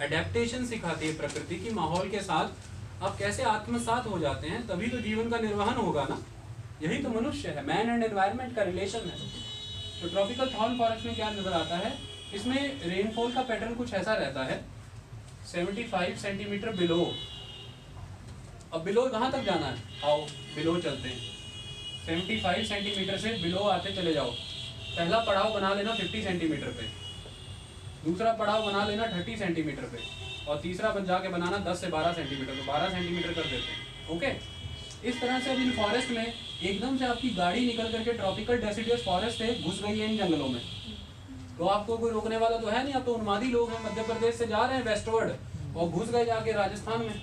अडेप्टेशन सिखाती है प्रकृति की, माहौल के साथ आप कैसे आत्मसात हो जाते हैं, तभी तो जीवन का निर्वहन होगा ना, यही तो मनुष्य है, मैन एंड एनवायरनमेंट का रिलेशन है। तो ट्रॉपिकल थॉर्न फॉरेस्ट में क्या नजर आता है? इसमें रेनफॉल का पैटर्न कुछ ऐसा रहता है, 75 सेंटीमीटर बिलो। अब बिलो कहाँ तक जाना है? आओ बिलो चलते हैं, 75 सेंटीमीटर से बिलो आते चले जाओ। पहला पड़ाव बना लेना 50 सेंटीमीटर पे, दूसरा पड़ाव बना लेना 30 सेंटीमीटर पे, और तीसरा जाके बनाना 10 से 12 सेंटीमीटर, तो 12 सेंटीमीटर कर देते हैं। ओके, इस तरह से अब इन फॉरेस्ट में एकदम से आपकी गाड़ी निकल करके ट्रॉपिकल डेसिडियस फॉरेस्ट से घुस गई है इन जंगलों में, तो आपको कोई रोकने वाला तो है नहीं। आप तो उन्मादी लोग हैं, मध्य प्रदेश से जा रहे हैं वेस्टवर्ड और घुस गए जाके राजस्थान में,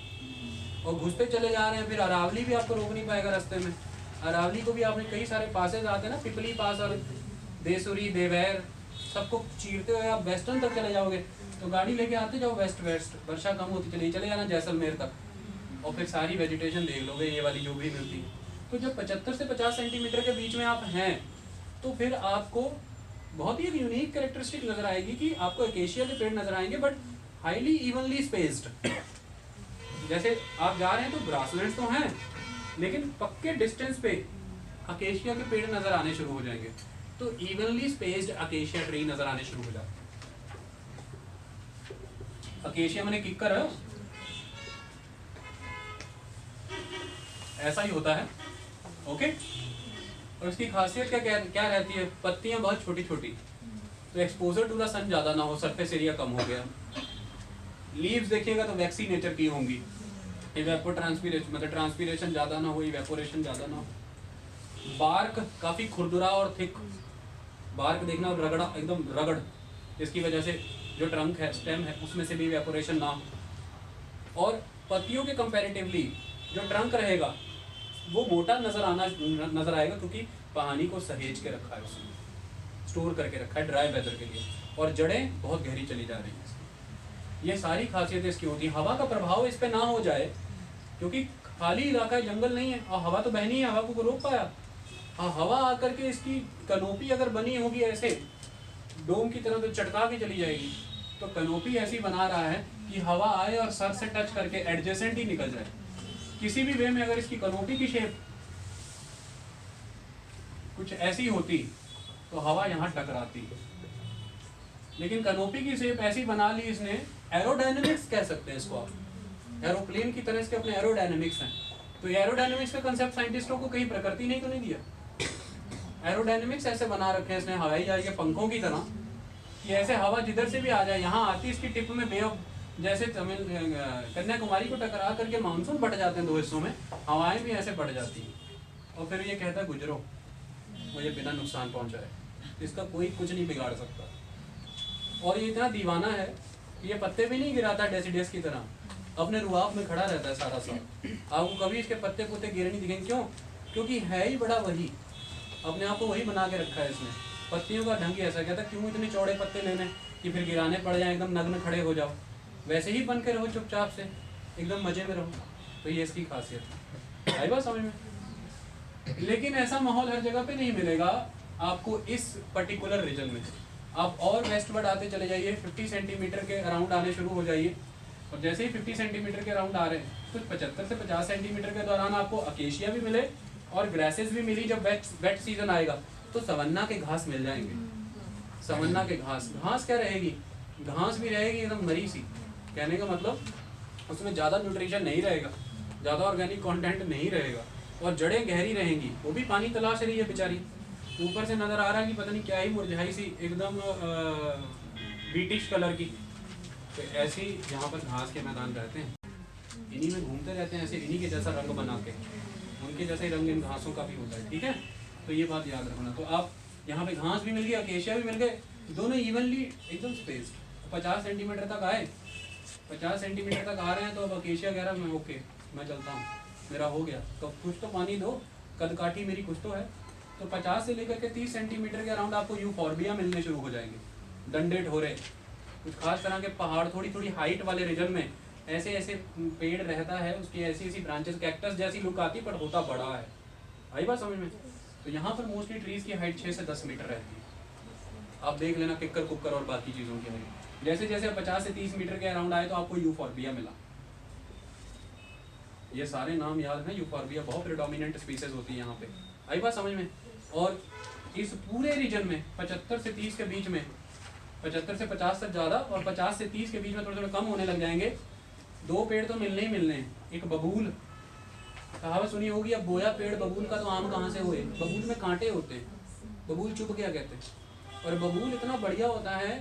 और घुसते चले जा रहे हैं। फिर अरावली भी आपको रोक नहीं पाएगा रास्ते में। अरावली को भी आपने कई सारे पासेज आते हैं ना, पिपली पास और देसुरी, देवैर, सबको चीरते हुए आप वेस्टर्न तक चले जाओगे, तो गाड़ी लेके आते जाओ वेस्ट, वर्षा कम होती चले जाना जैसलमेर तक, और फिर सारी वेजिटेशन देख लोगे ये वाली जो भी मिलती है। तो जब 75 से 50 सेंटीमीटर के बीच में आप हैं, तो फिर आपको बहुत ही एक यूनिक कैरेक्टरिस्टिक नजर आएगी कि आपको एकेशिया के पेड़ नजर आएंगे, बट हाईली इवनली स्पेस्ड। जैसे आप जा रहे हैं तो ग्रासलैंड्स तो हैं, लेकिन पक्के डिस्टेंस पे अकेशिया के पेड़ नजर आने शुरू हो जाएंगे, तो इवनली स्पेस्ड अकेशिया ट्री नजर आने शुरू हो जाते हैं। अकेशिया मैंने किक्कर है, ऐसा ही होता है। ओके, और इसकी खासियत क्या रहती है? पत्तियां बहुत छोटी छोटी, तो एक्सपोजर टू द सन ज्यादा ना हो, सरफेस एरिया कम हो गया। लीव्स देखिएगा तो वैक्सी नेचर की होंगी, इवेपो ट्रांसपीरेशन, मतलब ट्रांसपीरेशन ज्यादा ना हो, इवेपोरेशन ज्यादा ना हो। बार्क काफी खुरदुरा और थिक, बार्क देखना रगड़ा, एकदम रगड़, इसकी वजह से जो ट्रंक है, स्टेम है, उसमें से भी इवेपोरेशन ना हो। और पत्तियों के कंपैरेटिवली जो ट्रंक रहेगा वो मोटा नजर आएगा, क्योंकि पानी को सहेज के रखा है, उसने स्टोर करके रखा है ड्राई वेदर के लिए, और जड़ें बहुत गहरी चली जा रही हैं। ये सारी खासियतें इसकी होती हैं। हवा का प्रभाव इस पे ना हो जाए, क्योंकि खाली इलाका है, जंगल नहीं है, और हवा तो बहनी है, हवा को रोक पाया। हाँ, हवा आकर के इसकी कनोपी अगर बनी होगी ऐसे डोम की तरह, तो चटका के चली जाएगी। तो कनोपी ऐसी बना रहा है कि हवा आए और सर से टच करके एडजेसेंट ही निकल जाए। किसी भी वे में अगर इसकी कनोपी की शेप कुछ ऐसी होती तो हवा यहाँ टकराती, लेकिन कनोपी की शेप ऐसी बना ली इसने, एरोडायनेमिक्स कह सकते हैं इसको आप। एरोप्लेन की तरह इसके अपने एरोडायनेमिक्स हैं। तो एरोडायनेमिक्स का कंसेप्ट साइंटिस्टों को कहीं प्रकृति ने तो नहीं दिया। एरोडायनेमिक्स ऐसे बना रखे हैं इसने हवाई जहाज के पंखों की तरह कि ऐसे हवा जिधर से भी आ जाए, यहाँ आती इसकी टिप में बे ऑफ, जैसे कन्याकुमारी को टकरा करके मानसून बढ़ जाते हैं 2 हिस्सों में, हवाएं भी ऐसे बढ़ जाती हैं। और फिर ये कहता है गुजरो, मुझे बिना नुकसान पहुंचाए। इसका कोई कुछ नहीं बिगाड़ सकता। और ये इतना दीवाना है कि ये पत्ते भी नहीं गिराता डेसिडियस की तरह, अपने रुआब में खड़ा रहता है सारा साल। आपको कभी इसके पत्ते पुत्ते गिरे नहीं दिखेंगे। क्यों? क्योंकि है ही बड़ा वही, अपने आप को वही बना के रखा है इसने। पत्तियों का ढंग ही ऐसा कहता है, क्यों इतने चौड़े पत्ते लेने कि फिर गिराने पड़ जाए, एकदम नग्न खड़े हो जाओ, वैसे ही बन के रहो चुपचाप से, एकदम मजे में रहो। तो ये इसकी खासियत है। आई बात समझ में? लेकिन ऐसा माहौल हर जगह पे नहीं मिलेगा आपको इस पर्टिकुलर रीजन में। आप और वेस्टवर्ड आते चले जाइए, 50 सेंटीमीटर के अराउंड आने शुरू हो जाइए, और जैसे ही 50 सेंटीमीटर के अराउंड आ रहे हैं तो 75 से 50 सेंटीमीटर के दौरान आपको अकेशिया भी मिले और ग्रासेस भी मिली। जब वेट सीजन आएगा तो सवन्ना के घास मिल जाएंगे। सवन्ना के घास क्या रहेगी? घास भी रहेगी एकदम मरी सी। कहने का मतलब उसमें ज़्यादा न्यूट्रिशन नहीं रहेगा, ज़्यादा ऑर्गेनिक कंटेंट नहीं रहेगा, और जड़ें गहरी रहेंगी। वो भी पानी तलाश रही है बेचारी। ऊपर से नज़र आ रहा है कि पता नहीं क्या ही मुरझाई सी एकदम बीटिश कलर की। तो ऐसी यहाँ पर घास के मैदान रहते हैं, इन्हीं में घूमते रहते हैं, ऐसे इन्हीं के जैसा रंग बना के, उनके जैसा ही रंग इन घासों का भी होता है। ठीक है, तो ये बात याद रखना। तो आप यहाँ पे घास भी मिल गई, अकेशिया भी मिल गए, दोनों इवनली एकदम स्पेस्ड। 50 सेंटीमीटर तक आए, 50 सेंटीमीटर तक आ रहे हैं, तो अब अकेशिया कह रहा है मैं ओके, मैं चलता हूँ, मेरा हो गया। तो कुछ तो पानी दो, कदकाठी मेरी कुछ तो है। तो 50 से लेकर के 30 सेंटीमीटर के अराउंड आपको यूफॉर्बिया मिलने शुरू हो जाएंगे, डंडे ढोरे, कुछ खास तरह के पहाड़, थोड़ी थोड़ी हाइट वाले रीजन में ऐसे ऐसे पेड़ रहता है, उसकी ऐसी ऐसी ब्रांचेस, कैक्टस जैसी लुक आती, पर होता बड़ा है। आई बात समझ में? तो यहाँ पर मोस्टली ट्रीज की हाइट 6 से 10 मीटर रहती है। आप देख लेना किक्कर कुक्कर और बाकी चीज़ों की हाइट। जैसे जैसे 50 से 30 मीटर के अराउंड आए तो आपको यूफॉर्बिया मिला। ये सारे नाम याद हैं, यूफॉर्बिया बहुत प्रेडोमिनेंट स्पीसीज होती है यहाँ पे। आई बात समझ में? और इस पूरे रीजन में 75 से 30 के बीच में, 75 से 50 तक ज़्यादा, और 50 से 30 के बीच में थोड़े थोड़े कम होने लग जाएंगे। 2 पेड़ तो मिलने ही मिलने हैं। एक बबूल, कहावत सुनी होगी, अब बोया पेड़ बबूल का तो आम कहाँ से हुए। बबूल में कांटे होते हैं, बबूल चुभ गया कहते हैं। और बबूल इतना बढ़िया होता है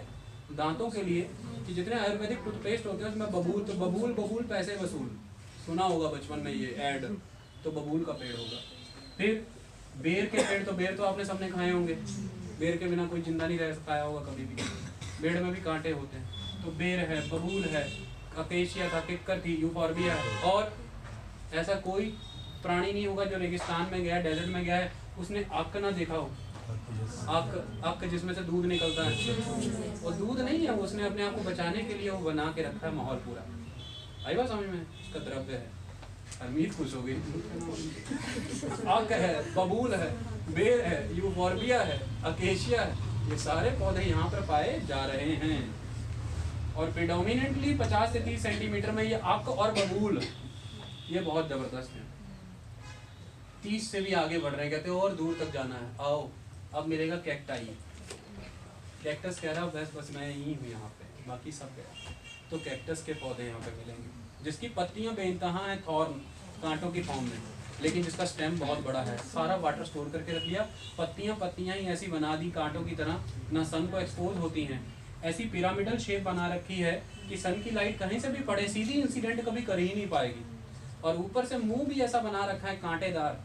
दांतों के लिए कि जितने आयुर्वेदिक टूथपेस्ट होते हैं उसमें बबूल, तो बबूल बबूल पैसे वसूल, सुना होगा बचपन में ये ऐड। तो बबूल का पेड़ होगा। फिर बेर के पेड़, तो बेर तो आपने सबने खाए होंगे, बेर के बिना कोई जिंदा नहीं रह पाया होगा कभी भी। बेर में भी कांटे होते हैं। तो बेर है, बबूल है, अकेशिया था, किक्कर थी, यूफॉर्बिया है। और ऐसा कोई प्राणी नहीं होगा जो रेगिस्तान में गया, डेजर्ट में गया है, उसने अक ना देखा हो। अक जिसमें से दूध निकलता है, और दूध नहीं है, उसने अपने आप को बचाने के लिए वो बना के रखा है माहौल पूरा। आई बात समझ में? उसका द्रव्य है। हरमीत खुश हो गई। अक है, बबूल है, बेर है, यूफॉर्बिया है, अकेशिया है, ये सारे पौधे यहाँ पर पाए जा रहे हैं। और प्रेडोमिनेंटली 50 से 30 सेंटीमीटर में ये अक और बबूल ये बहुत जबरदस्त है। 30 से भी आगे बढ़ रहे हैं, कहते हैं और दूर तक जाना है, आओ अब मिलेगा कैक्टाई। कैक्टस कह रहा बस मैं यही हूँ यहाँ पे, बाकी सब गया। तो कैक्टस के पौधे यहाँ पे मिलेंगे जिसकी पत्तियाँ बेइंतहा हैं, थॉर्न, कांटों की फॉर्म में, लेकिन जिसका स्टेम बहुत बड़ा है, सारा वाटर स्टोर करके रख लिया। पत्तियाँ ही ऐसी बना दी कांटों की तरह, ना सन को एक्सपोज होती हैं, ऐसी पिरामिडल शेप बना रखी है कि सन की लाइट कहीं से भी पड़े सीधी इंसिडेंट कभी कर ही नहीं पाएगी। और ऊपर से मुंह भी ऐसा बना रखा है कांटेदार,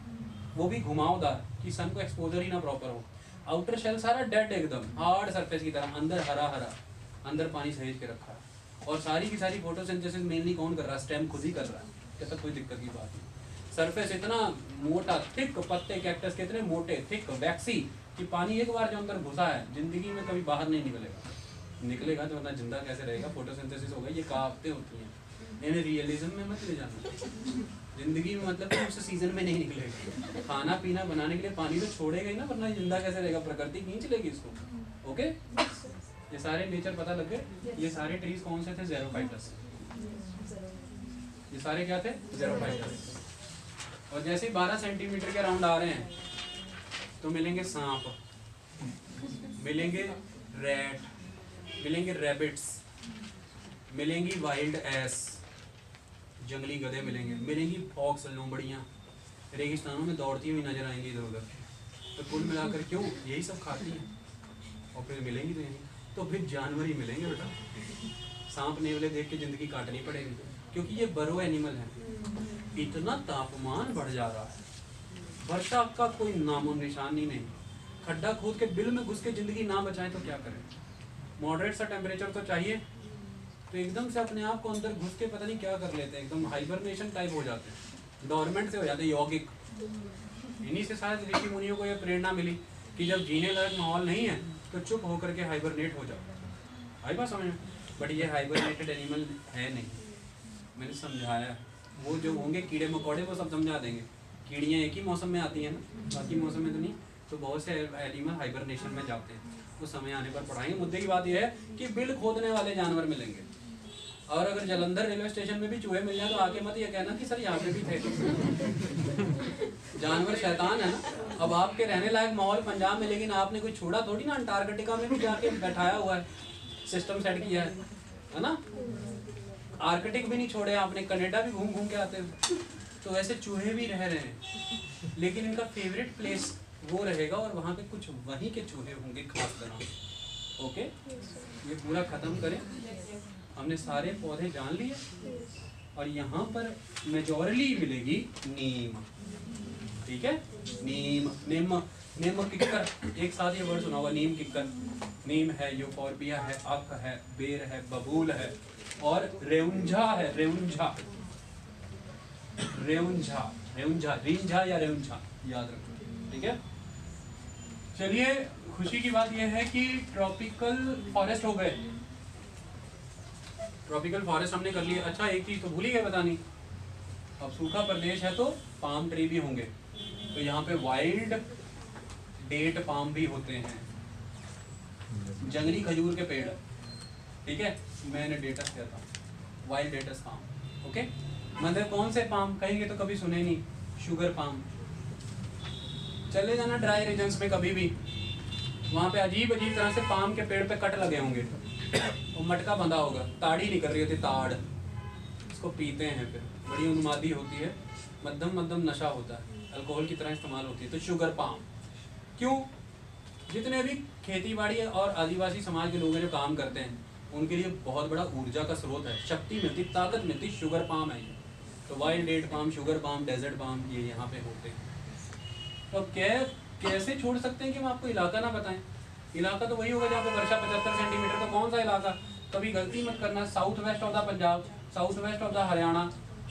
वो भी घुमावदार, कि सन को एक्सपोजर ही ना प्रॉपर हो। आउटर शेल सारा डेड, एकदम हार्ड सरफेस की तरह, अंदर हरा हरा, अंदर पानी सहेज के रखा है। और सारी की सारी फोटोसिंथेसिस मेनली कौन कर रहा है? स्टेम खुद ही कर रहा है। कहता कोई दिक्कत की बात नहीं। सरफेस इतना मोटा थिक, पत्ते कैक्टस के इतने मोटे थिक वैक्सी कि पानी एक बार जो अंदर घुसा है जिंदगी में कभी बाहर नहीं निकलेगा तो वरना जिंदा कैसे रहेगा? फोटोसिंथेसिस होगा। ये कहावतें होती हैं, इन्हें रियलिज्म में मत ले जाना। जिंदगी में मतलब कि उस सीजन में नहीं निकलेगा। खाना पीना बनाने के लिए पानी तो छोड़ेगा ही ना, वरना जिंदा कैसे रहेगा? प्रकृति खींच लेगी इसको। ओके, ये सारे नेचर पता लग गए। ये सारे ट्रीज कौन से थे? ज़ेरोफाइटस। ये सारे क्या थे? ज़ेरोफाइटस। और जैसे ही 12 सेंटीमीटर के राउंड आ रहे हैं तो मिलेंगे सांप, मिलेंगे रैट, मिलेंगे रैबिट्स, मिलेंगी वाइल्ड एस, जंगली गधे मिलेंगे, मिलेंगी फॉक्स, लोमड़ियाँ रेगिस्तानों में दौड़ती हुई नजर आएंगी इधर उधर। तो कुल मिलाकर क्यों यही सब खाती हैं। और फिर मिलेंगी तो यही, तो फिर जानवर ही मिलेंगे बेटा। सांप नेवले देख के जिंदगी काटनी पड़ेगी, क्योंकि ये बरो एनिमल है। इतना तापमान बढ़ जा रहा है, वर्षा का कोई नामो निशान ही नहीं। खड्डा खोद के बिल में घुस के जिंदगी ना बचाएं तो क्या करें? मॉडरेट सा टेम्परेचर तो चाहिए, तो एकदम से अपने आप को अंदर घुस के पता नहीं क्या कर लेते हैं, एकदम हाइबरनेशन टाइप हो जाते हैं, डोरमेंट से हो जाते हैं, यौगिक। इन्हीं से शायद ऋषि मुनियों को यह प्रेरणा मिली कि जब जीने लायक माहौल नहीं है तो चुप होकर के हाइबरनेट हो जाओ। आई बात समझ में? बट ये हाइबरनेटेड एनिमल है नहीं, मैंने समझाया। वो जो होंगे कीड़े मकोड़े वो सब समझा देंगे। कीड़ियाँ एक ही मौसम में आती हैं ना, बाकी मौसम में तो नहीं। तो बहुत से एनिमल हाइबरनेशन में जाते हैं, तो समय आने पर पढ़ाएंगे। मुद्दे की बात यह है कि बिल खोदने वाले जानवर मिलेंगे। और अगर जलंधर रेलवे स्टेशन में भी चूहे मिल जाए तो आके मत ये कहना कि सर यहाँ पे भी थे। जानवर शैतान है ना। अब आपके रहने लायक माहौल पंजाब में, लेकिन आपने कोई छोड़ा थोड़ी ना, अंटार्कटिका में भी जाके बैठाया हुआ है, सिस्टम सेट किया है ना। आर्कटिक भी नहीं छोड़े आपने, कनाडा भी घूम घूम के आते हैं। तो वैसे चूहे भी रह रहे हैं, लेकिन इनका फेवरेट प्लेस वो रहेगा और वहाँ पे कुछ वहीं के चूहे होंगे खास तरह। ओके, ये पूरा खत्म करें। हमने सारे पौधे जान लिए और यहाँ पर मेजॉरिटी मिलेगी नीम। ठीक है, नीम, नीम, नीम किक्कर, एक साथ ये वर्ड सुना हुआ, नीम किक्कर। नीम है, यूफोर्बिया है, अक है, बेर है, बबूल है और रेउंझा है। रेउंझा, रेउंझा, रेउंझा, रिंझा या रेउंझा, याद रखो। ठीक है, चलिए खुशी की बात यह है कि ट्रॉपिकल फॉरेस्ट हो गए। ट्रॉपिकल फॉरेस्ट हमने कर लिए। अच्छा, एक चीज तो भूल ही गए बतानी, अब सूखा प्रदेश है तो पाम ट्री भी होंगे। तो यहाँ पे वाइल्ड डेट पाम भी होते हैं, जंगली खजूर के पेड़। ठीक है, मैंने डेटस कहता हूँ, वाइल्ड डेटस पाम। ओके, मतलब कौन से पाम कहेंगे तो कभी सुने नहीं, शुगर पाम। चले जाना ड्राई रीजन्स में कभी भी, वहाँ पे अजीब अजीब तरह से पाम के पेड़ पे कट लगे होंगे, वो मटका बंधा होगा, ताड़ी निकल रही होती, ताड़, इसको पीते हैं, फिर बड़ी उन्मादी होती है, मध्यम मध्यम नशा होता है, अल्कोहल की तरह इस्तेमाल होती है। तो शुगर पाम क्यों? जितने भी खेती बाड़ी और आदिवासी समाज के लोग हैं जो काम करते हैं, उनके लिए बहुत बड़ा ऊर्जा का स्रोत है, शक्ति मिलती, ताकत मिलती, शुगर पाम है ये। तो wild date palm, sugar palm, desert palm, ये यहाँ पे होते हैं। तो कैसे छोड़ सकते हैं कि हम आपको इलाका ना बताएं? इलाका तो वही होगा जहाँ पे वर्षा 75 सेंटीमीटर। तो कौन सा इलाका? कभी गलती मत करना, south west of the Punjab, south west of the Haryana,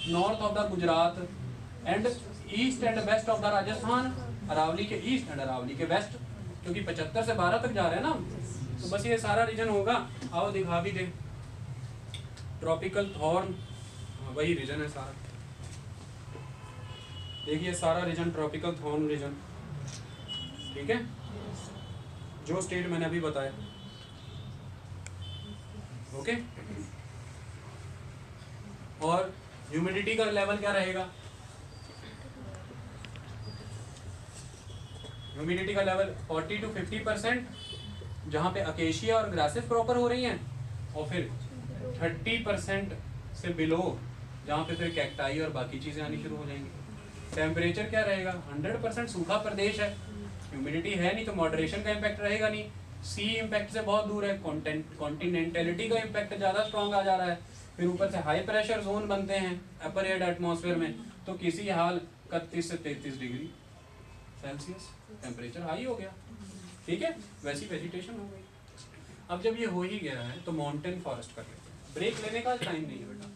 north of the Gujarat and east and west of the Rajasthan, Aravalli के ईस्ट एंड अरावली के वेस्ट, क्योंकि 75 से 12 तक जा रहे हैं ना, तो बस ये सारा रीजन होगा। आओ दिखा भी दे, ट्रॉपिकल थॉर्न, वही रीजन है सारा। देखिए सारा रीजन ट्रॉपिकल थॉर्न रीजन। ठीक है, जो स्टेट मैंने अभी बताया। ओके, और ह्यूमिडिटी का लेवल क्या रहेगा? ह्यूमिडिटी का लेवल 40 to 50%, जहाँ पे अकेशिया और ग्रासेस प्रॉपर हो रही हैं, और फिर 30% से बिलो, जहाँ पे फिर कैक्टाई और बाकी चीज़ें आनी शुरू हो जाएंगी। टेम्परेचर क्या रहेगा? 100% सूखा प्रदेश है, ह्यूमिडिटी है नहीं, तो मॉडरेशन का इम्पैक्ट रहेगा नहीं। सी इम्पैक्ट से बहुत दूर है, कॉन्टिनेंटलिटी का इम्पैक्ट ज़्यादा स्ट्रॉन्ग आ जा रहा है। फिर ऊपर से हाई प्रेशर जोन बनते हैं अपर एयर एटमॉस्फेयर में, तो किसी हाल 31 से 33 डिग्री सेल्सियस टेम्परेचर हाई हो गया। ठीक है, वैसी वेजिटेशन हो गई। अब जब ये हो ही गया है तो माउंटेन फॉरेस्ट कर लेते हैं। ब्रेक लेने का टाइम नहीं है बेटा,